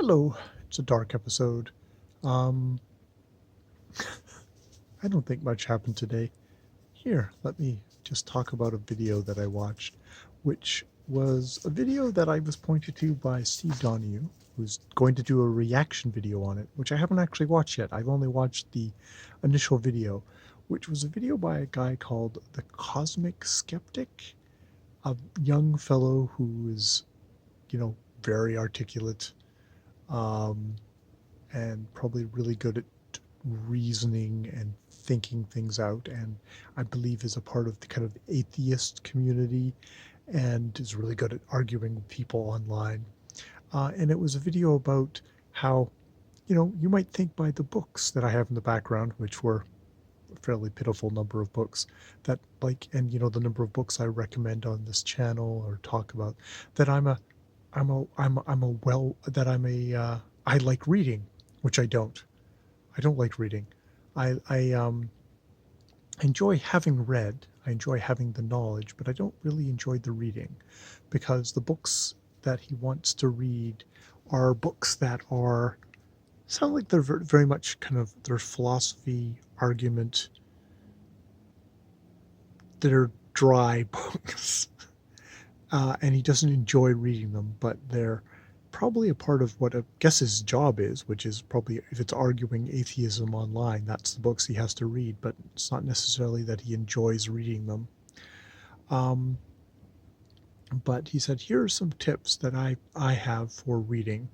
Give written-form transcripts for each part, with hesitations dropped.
Hello, it's a dark episode. Um, I don't think much happened today. Here, let me just talk about a video that I watched, which was a video that I was pointed to by Steve Donahue, who's going to do a reaction video on it, which I haven't actually watched yet. I've only watched the initial video, which was a video by a guy called The Cosmic Skeptic, a young fellow who is, very articulate, um, and probably really good at reasoning and thinking things out, and I believe is a part of the kind of atheist community and is really good at arguing with people online. And it was a video about how, you might think by the books that I have in the background, which were a fairly pitiful number of books that and the number of books I recommend on this channel or talk about, that I like reading, which I don't. I don't like reading. I enjoy having read. I enjoy having the knowledge, but I don't really enjoy the reading, because the books that he wants to read are books that sound like they're very much kind of their philosophy, argument. They're dry books, and he doesn't enjoy reading them, but they're probably a part of what I guess his job is, which is probably, if it's arguing atheism online, that's the books he has to read, but it's not necessarily that he enjoys reading them. Um, but he said, here are some tips that I have for reading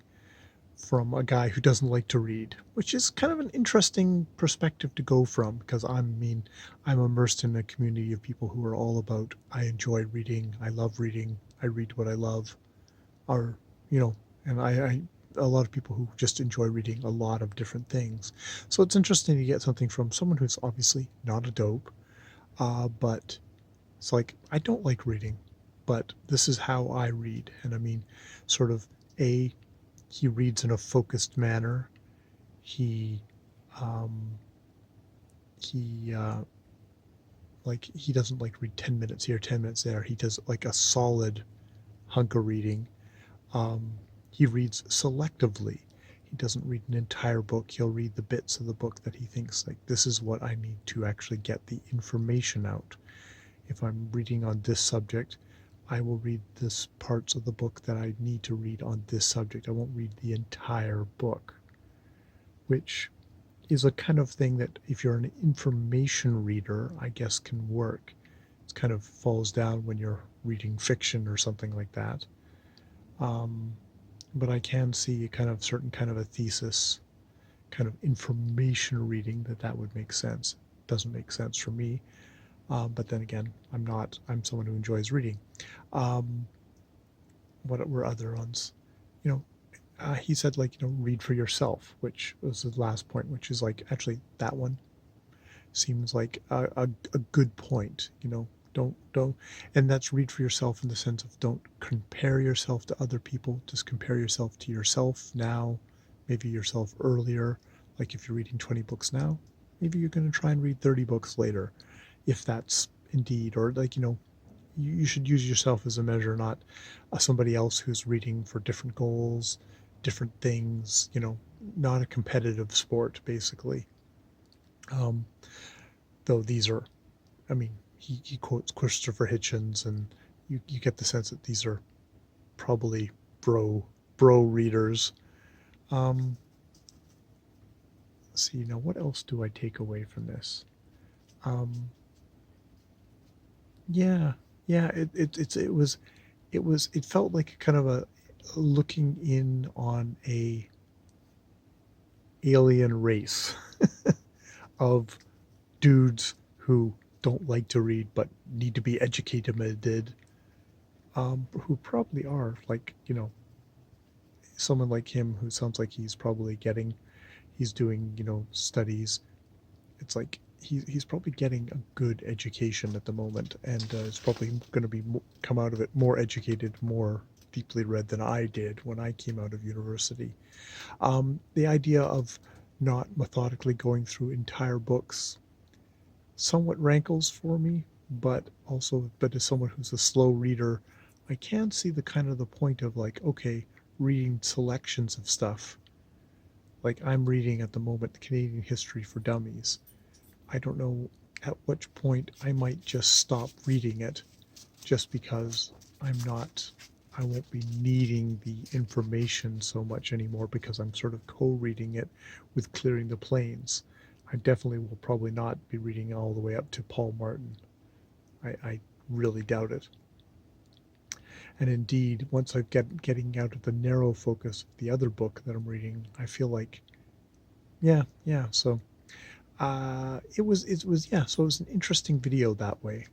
from a guy who doesn't like to read, which is kind of an interesting perspective to go from, because I'm immersed in a community of people who are all about, I enjoy reading, I love reading, I read what I love, or, and I a lot of people who just enjoy reading a lot of different things. So it's interesting to get something from someone who's obviously not a dope, but it's like, I don't like reading, but this is how I read. And I mean, sort of, he reads in a focused manner. He, um, he, he doesn't like read 10 minutes here, 10 minutes there. He does like a solid hunk of reading. He reads selectively. He doesn't read an entire book. He'll read the bits of the book that he thinks, like, this is what I need to actually get the information out. If I'm reading on this subject, I will read this parts of the book that I need to read on this subject. I won't read the entire book, which is a kind of thing that, if you're an information reader, I guess can work. It kind of falls down when you're reading fiction or something like that. But I can see a kind of certain kind of a thesis, kind of information reading, that would make sense. Doesn't make sense for me. But then again, I'm someone who enjoys reading. What were other ones? He said, read for yourself, which was the last point, which is like, actually, that one seems like a good point. Don't, and that's read for yourself in the sense of, don't compare yourself to other people. Just compare yourself to yourself now, maybe yourself earlier. Like, if you're reading 20 books now, maybe you're going to try and read 30 books later, if that's indeed, or you should use yourself as a measure, not somebody else who's reading for different goals, different things, not a competitive sport, basically. Though these are, I mean, he quotes Christopher Hitchens, and you get the sense that these are probably bro readers. Let's see, now what else do I take away from this? Yeah, yeah, it felt like kind of a looking in on a alien race of dudes who don't like to read but need to be educated, who probably are, like, someone like him who sounds like he's doing, studies. It's like he's probably getting a good education at the moment, and is probably going to come out of it more educated, more deeply read than I did when I came out of university. The idea of not methodically going through entire books somewhat rankles for me, but as someone who's a slow reader, I can see the point of, like, okay, reading selections of stuff. Like I'm reading at the moment Canadian History for Dummies. I don't know at which point I might just stop reading it just because I won't be needing the information so much anymore because I'm sort of co-reading it with Clearing the Plains. I definitely will probably not be reading all the way up to Paul Martin. I really doubt it. And indeed, once I get getting out of the narrow focus of the other book that I'm reading, I feel like, yeah. So so it was an interesting video that way.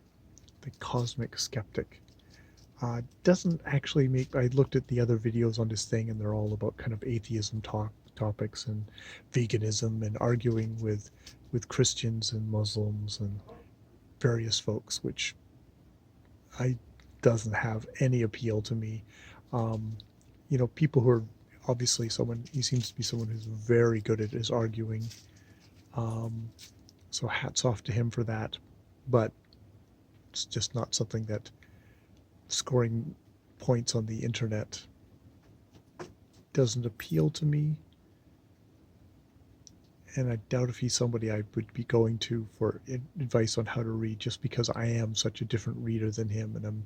The Cosmic Skeptic doesn't actually make. I looked at the other videos on this thing, and they're all about kind of atheism topics and veganism and arguing with Christians and Muslims and various folks, which I doesn't have any appeal to me. Um, people who are obviously someone. He seems to be someone who's very good at his arguing. Um, so hats off to him for that. But it's just not something that scoring points on the internet doesn't appeal to me. And I doubt if he's somebody I would be going to for advice on how to read, just because I am such a different reader than him, and I'm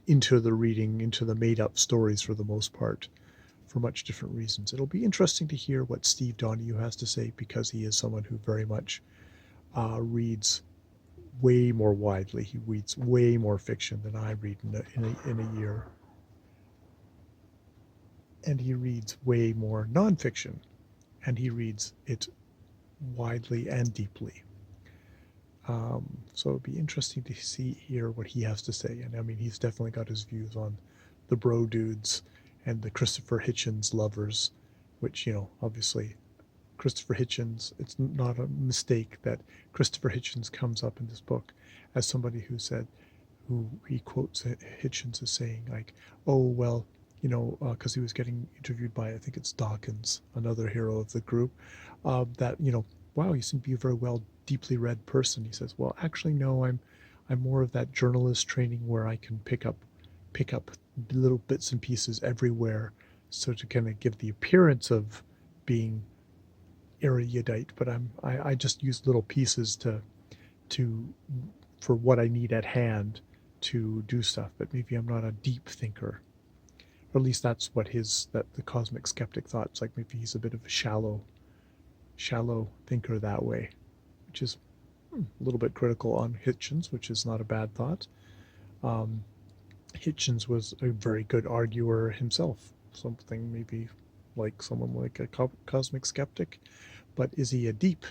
into the reading, into the made-up stories for the most part, for much different reasons. It'll be interesting to hear what Steve Donahue has to say, because he is someone who very much reads way more widely. He reads way more fiction than I read in a year. And he reads way more nonfiction. And he reads it widely and deeply. So it'd be interesting to hear what he has to say. And I mean, he's definitely got his views on the bro dudes and the Christopher Hitchens lovers, which, obviously Christopher Hitchens, it's not a mistake that Christopher Hitchens comes up in this book as somebody who he quotes Hitchens as saying, like, oh, well, because he was getting interviewed by, I think it's Dawkins, another hero of the group, that, wow, you seem to be a very well, deeply read person. He says, well, actually, no, I'm more of that journalist training where I can pick up little bits and pieces everywhere, so to kind of give the appearance of being erudite, but I just use little pieces to for what I need at hand to do stuff. But maybe I'm not a deep thinker, or at least that's what the Cosmic Skeptic thought. It's like maybe he's a bit of a shallow thinker that way, which is a little bit critical on Hitchens, which is not a bad thought. Hitchens was a very good arguer himself, something maybe like someone like a Cosmic Skeptic. But is he a deep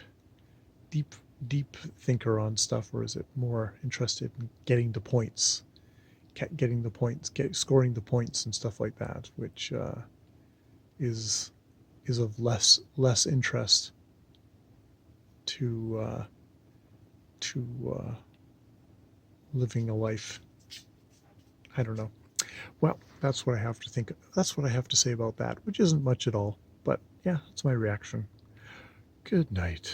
thinker on stuff, or is it more interested in getting the points, scoring the points and stuff like that, which is of less interest to living a life. I don't know. Well, that's what I have to think. That's what I have to say about that, which isn't much at all. But yeah, that's my reaction. Good night.